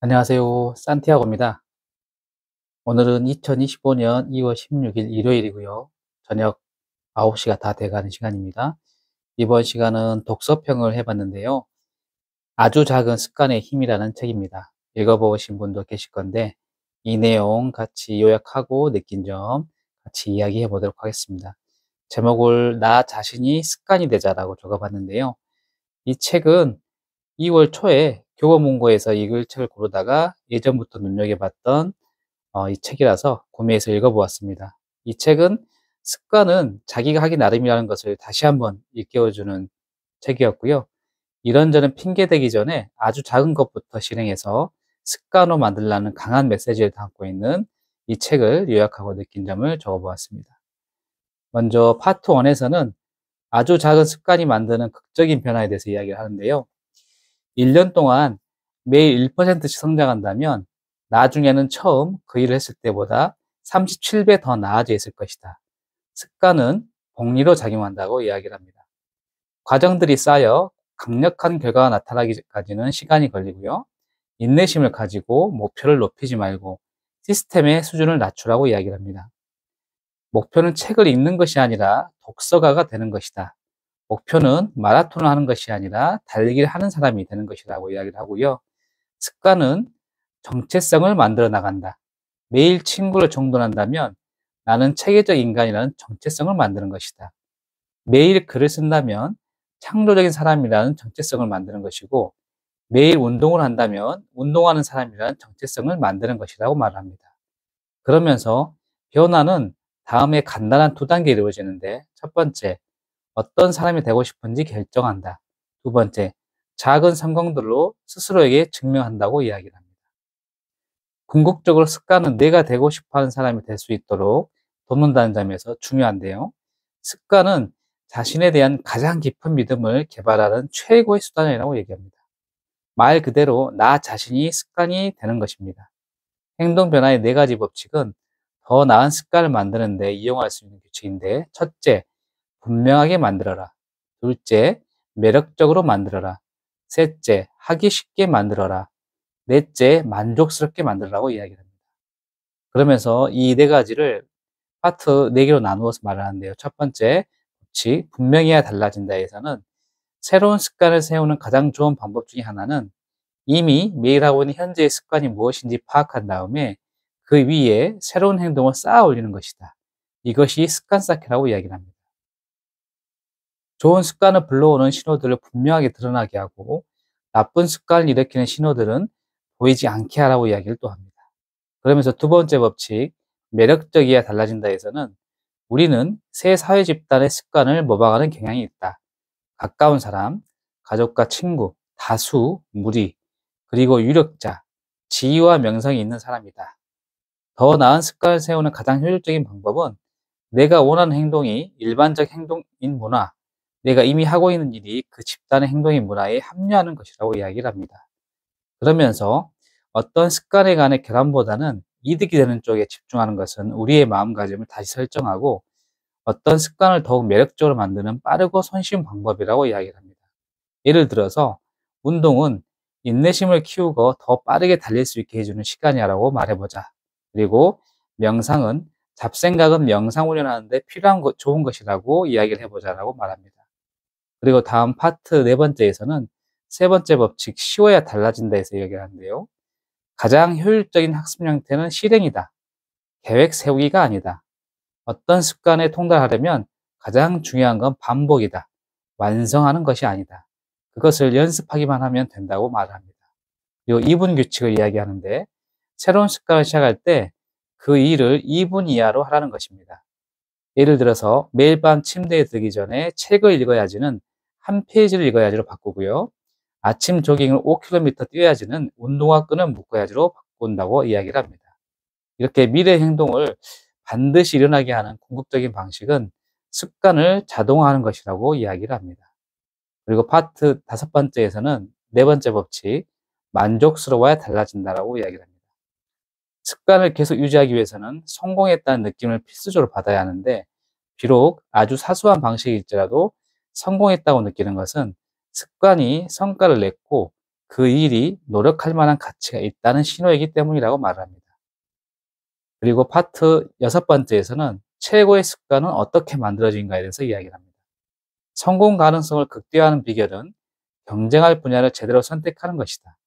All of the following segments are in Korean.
안녕하세요. 산티아고입니다. 오늘은 2025년 2월 16일 일요일이고요. 저녁 9시가 다 돼가는 시간입니다. 이번 시간은 독서평을 해봤는데요. 아주 작은 습관의 힘이라는 책입니다. 읽어보신 분도 계실 건데 이 내용 같이 요약하고 느낀 점 같이 이야기해 보도록 하겠습니다. 제목을 나 자신이 습관이 되자라고 적어봤는데요. 이 책은 2월 초에 교보문고에서 읽을 책을 고르다가 예전부터 눈여겨봤던 이 책이라서 구매해서 읽어보았습니다. 이 책은 습관은 자기가 하기 나름이라는 것을 다시 한번 일깨워주는 책이었고요. 이런저런 핑계대기 전에 아주 작은 것부터 실행해서 습관으로 만들라는 강한 메시지를 담고 있는 이 책을 요약하고 느낀 점을 적어보았습니다. 먼저 파트 1에서는 아주 작은 습관이 만드는 극적인 변화에 대해서 이야기를 하는데요. 1년 동안 매일 1%씩 성장한다면 나중에는 처음 그 일을 했을 때보다 37배 더 나아져 있을 것이다. 습관은 복리로 작용한다고 이야기를 합니다. 과정들이 쌓여 강력한 결과가 나타나기까지는 시간이 걸리고요. 인내심을 가지고 목표를 높이지 말고 시스템의 수준을 낮추라고 이야기를 합니다. 목표는 책을 읽는 것이 아니라 독서가가 되는 것이다. 목표는 마라톤을 하는 것이 아니라 달리기를 하는 사람이 되는 것이라고 이야기를 하고요. 습관은 정체성을 만들어 나간다. 매일 친구를 정돈한다면 나는 체계적 인간이라는 정체성을 만드는 것이다. 매일 글을 쓴다면 창조적인 사람이라는 정체성을 만드는 것이고 매일 운동을 한다면 운동하는 사람이라는 정체성을 만드는 것이라고 말합니다. 그러면서 변화는 다음에 간단한 두 단계 이루어지는데 첫 번째, 어떤 사람이 되고 싶은지 결정한다. 두 번째, 작은 성공들로 스스로에게 증명한다고 이야기를 합니다. 궁극적으로 습관은 내가 되고 싶어하는 사람이 될 수 있도록 돕는다는 점에서 중요한데요. 습관은 자신에 대한 가장 깊은 믿음을 개발하는 최고의 수단이라고 얘기합니다. 말 그대로 나 자신이 습관이 되는 것입니다. 행동 변화의 4가지 법칙은 더 나은 습관을 만드는 데 이용할 수 있는 규칙인데, 첫째, 분명하게 만들어라. 둘째, 매력적으로 만들어라. 셋째, 하기 쉽게 만들어라. 넷째, 만족스럽게 만들라고 이야기를 합니다. 그러면서 이 4가지를 파트 4개로 나누어서 말을 하는데요. 첫 번째, 법칙, 분명해야 달라진다에서는 새로운 습관을 세우는 가장 좋은 방법 중에 하나는 이미 매일 하고 있는 현재의 습관이 무엇인지 파악한 다음에 그 위에 새로운 행동을 쌓아 올리는 것이다. 이것이 습관 쌓기라고 이야기를 합니다. 좋은 습관을 불러오는 신호들을 분명하게 드러나게 하고 나쁜 습관을 일으키는 신호들은 보이지 않게 하라고 이야기를 또 합니다. 그러면서 두 번째 법칙, 매력적이어야 달라진다에서는 우리는 새 사회 집단의 습관을 모방하는 경향이 있다. 가까운 사람, 가족과 친구, 다수, 무리, 그리고 유력자, 지위와 명성이 있는 사람이다. 더 나은 습관을 세우는 가장 효율적인 방법은 내가 원하는 행동이 일반적 행동인 문화, 내가 이미 하고 있는 일이 그 집단의 행동인 문화에 합류하는 것이라고 이야기를 합니다. 그러면서 어떤 습관에 관한 결함보다는 이득이 되는 쪽에 집중하는 것은 우리의 마음가짐을 다시 설정하고 어떤 습관을 더욱 매력적으로 만드는 빠르고 손쉬운 방법이라고 이야기를 합니다. 예를 들어서 운동은 인내심을 키우고 더 빠르게 달릴 수 있게 해주는 시간이라고 말해보자. 그리고 명상은 잡생각은 명상 훈련하는데 필요한 좋은 것이라고 이야기를 해보자라고 말합니다. 그리고 다음 파트 4번째에서는 세 번째 법칙, 쉬워야 달라진다에서 이야기를 하는데요. 가장 효율적인 학습 형태는 실행이다. 계획 세우기가 아니다. 어떤 습관에 통달하려면 가장 중요한 건 반복이다. 완성하는 것이 아니다. 그것을 연습하기만 하면 된다고 말합니다. 그리고 2분 규칙을 이야기하는데 새로운 습관을 시작할 때 그 일을 2분 이하로 하라는 것입니다. 예를 들어서 매일 밤 침대에 들기 전에 책을 읽어야지는 한 페이지를 읽어야지로 바꾸고요. 아침 조깅을 5km 뛰어야지는 운동화 끈을 묶어야지로 바꾼다고 이야기를 합니다. 이렇게 미래 행동을 반드시 일어나게 하는 궁극적인 방식은 습관을 자동화하는 것이라고 이야기를 합니다. 그리고 파트 5번째에서는 4번째 법칙, 만족스러워야 달라진다라고 이야기를 합니다. 습관을 계속 유지하기 위해서는 성공했다는 느낌을 필수적으로 받아야 하는데 비록 아주 사소한 방식일지라도 성공했다고 느끼는 것은 습관이 성과를 냈고 그 일이 노력할 만한 가치가 있다는 신호이기 때문이라고 말을 합니다. 그리고 파트 6번째에서는 최고의 습관은 어떻게 만들어진가에 대해서 이야기를 합니다. 성공 가능성을 극대화하는 비결은 경쟁할 분야를 제대로 선택하는 것이다.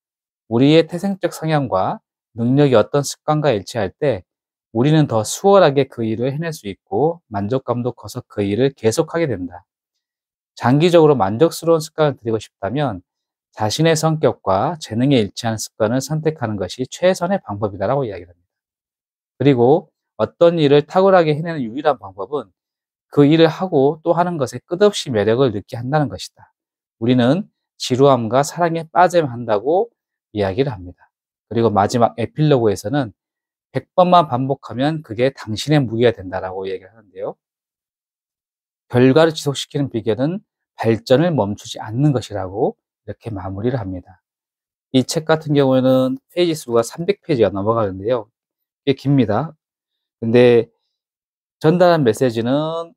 우리의 태생적 성향과 능력이 어떤 습관과 일치할 때 우리는 더 수월하게 그 일을 해낼 수 있고 만족감도 커서 그 일을 계속하게 된다. 장기적으로 만족스러운 습관을 들이고 싶다면 자신의 성격과 재능에 일치하는 습관을 선택하는 것이 최선의 방법이다라고 이야기를 합니다. 그리고 어떤 일을 탁월하게 해내는 유일한 방법은 그 일을 하고 또 하는 것에 끝없이 매력을 느끼게 한다는 것이다. 우리는 지루함과 사랑에 빠져야 한다고 이야기를 합니다. 그리고 마지막 에필로그에서는 100번만 반복하면 그게 당신의 무기가 된다라고 얘기를 하는데요. 결과를 지속시키는 비결은 발전을 멈추지 않는 것이라고 이렇게 마무리를 합니다. 이 책 같은 경우에는 페이지 수가 300페이지가 넘어가는데요. 꽤 깁니다. 근데 전달한 메시지는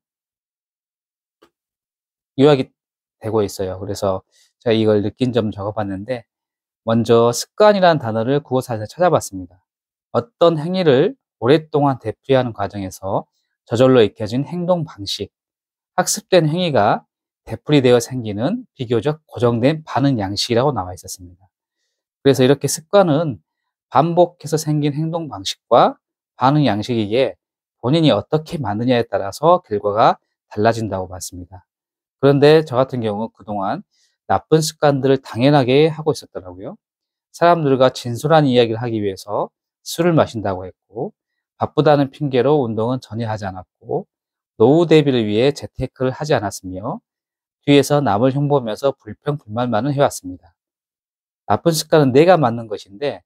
요약이 되고 있어요. 그래서 제가 이걸 느낀 점 적어봤는데, 먼저 습관이라는 단어를 국어사전에서 찾아봤습니다. 어떤 행위를 오랫동안 되풀이하는 과정에서 저절로 익혀진 행동 방식, 학습된 행위가 되풀이되어 생기는 비교적 고정된 반응 양식이라고 나와 있었습니다. 그래서 이렇게 습관은 반복해서 생긴 행동 방식과 반응 양식이기에 본인이 어떻게 만드냐에 따라서 결과가 달라진다고 봤습니다. 그런데 저 같은 경우 그동안 나쁜 습관들을 당연하게 하고 있었더라고요. 사람들과 진솔한 이야기를 하기 위해서 술을 마신다고 했고, 바쁘다는 핑계로 운동은 전혀 하지 않았고, 노후 대비를 위해 재테크를 하지 않았으며, 뒤에서 남을 흉보면서 불평불만만을 해왔습니다. 나쁜 습관은 내가 만든 것인데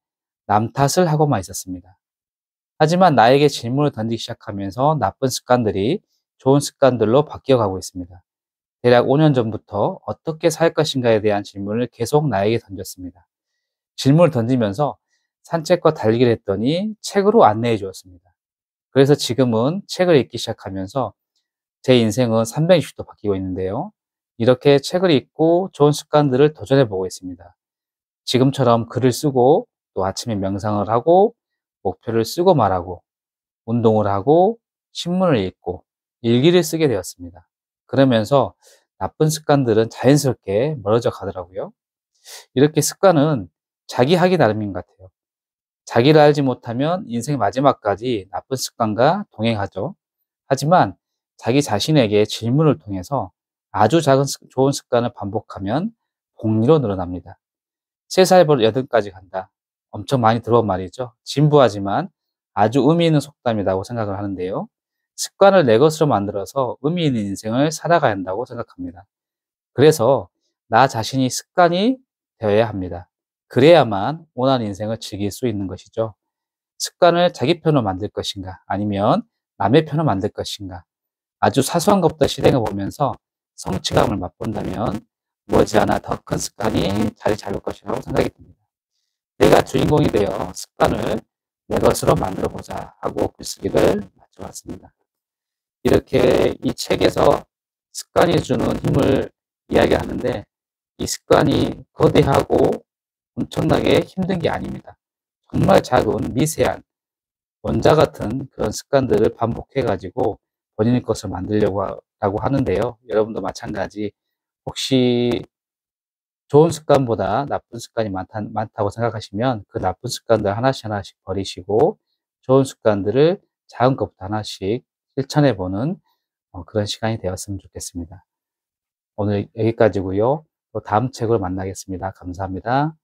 남 탓을 하고만 있었습니다. 하지만 나에게 질문을 던지기 시작하면서 나쁜 습관들이 좋은 습관들로 바뀌어가고 있습니다. 대략 5년 전부터 어떻게 살 것인가에 대한 질문을 계속 나에게 던졌습니다. 질문을 던지면서 산책과 달리기를 했더니 책으로 안내해 주었습니다. 그래서 지금은 책을 읽기 시작하면서 제 인생은 360도 바뀌고 있는데요. 이렇게 책을 읽고 좋은 습관들을 도전해 보고 있습니다. 지금처럼 글을 쓰고 또 아침에 명상을 하고 목표를 쓰고 말하고 운동을 하고 신문을 읽고 일기를 쓰게 되었습니다. 그러면서 나쁜 습관들은 자연스럽게 멀어져 가더라고요. 이렇게 습관은 자기 하기 나름인 것 같아요. 자기를 알지 못하면 인생 마지막까지 나쁜 습관과 동행하죠. 하지만 자기 자신에게 질문을 통해서 아주 작은 좋은 습관을 반복하면 복리로 늘어납니다. 3살부터 8까지 간다. 엄청 많이 들어온 말이죠. 진부하지만 아주 의미 있는 속담이라고 생각을 하는데요. 습관을 내 것으로 만들어서 의미 있는 인생을 살아가야 한다고 생각합니다. 그래서 나 자신이 습관이 되어야 합니다. 그래야만 원하는 인생을 즐길 수 있는 것이죠. 습관을 자기 편으로 만들 것인가, 아니면 남의 편으로 만들 것인가, 아주 사소한 것부터 실행해 보면서 성취감을 맛본다면 머지않아 더 큰 습관이 자리 잡을 것이라고 생각이 듭니다. 내가 주인공이 되어 습관을 내 것으로 만들어 보자 하고 글쓰기를 마쳐봤습니다. 이렇게 이 책에서 습관이 주는 힘을 이야기하는데, 이 습관이 거대하고 엄청나게 힘든 게 아닙니다. 정말 작은 미세한 원자 같은 그런 습관들을 반복해 가지고 본인의 것을 만들려고 라고 하는데요. 여러분도 마찬가지, 혹시 좋은 습관보다 나쁜 습관이 많다고 생각하시면 그 나쁜 습관들 하나씩 하나씩 버리시고 좋은 습관들을 작은 것부터 하나씩 실천해 보는 그런 시간이 되었으면 좋겠습니다. 오늘 여기까지고요. 또 다음 책으로 만나겠습니다. 감사합니다.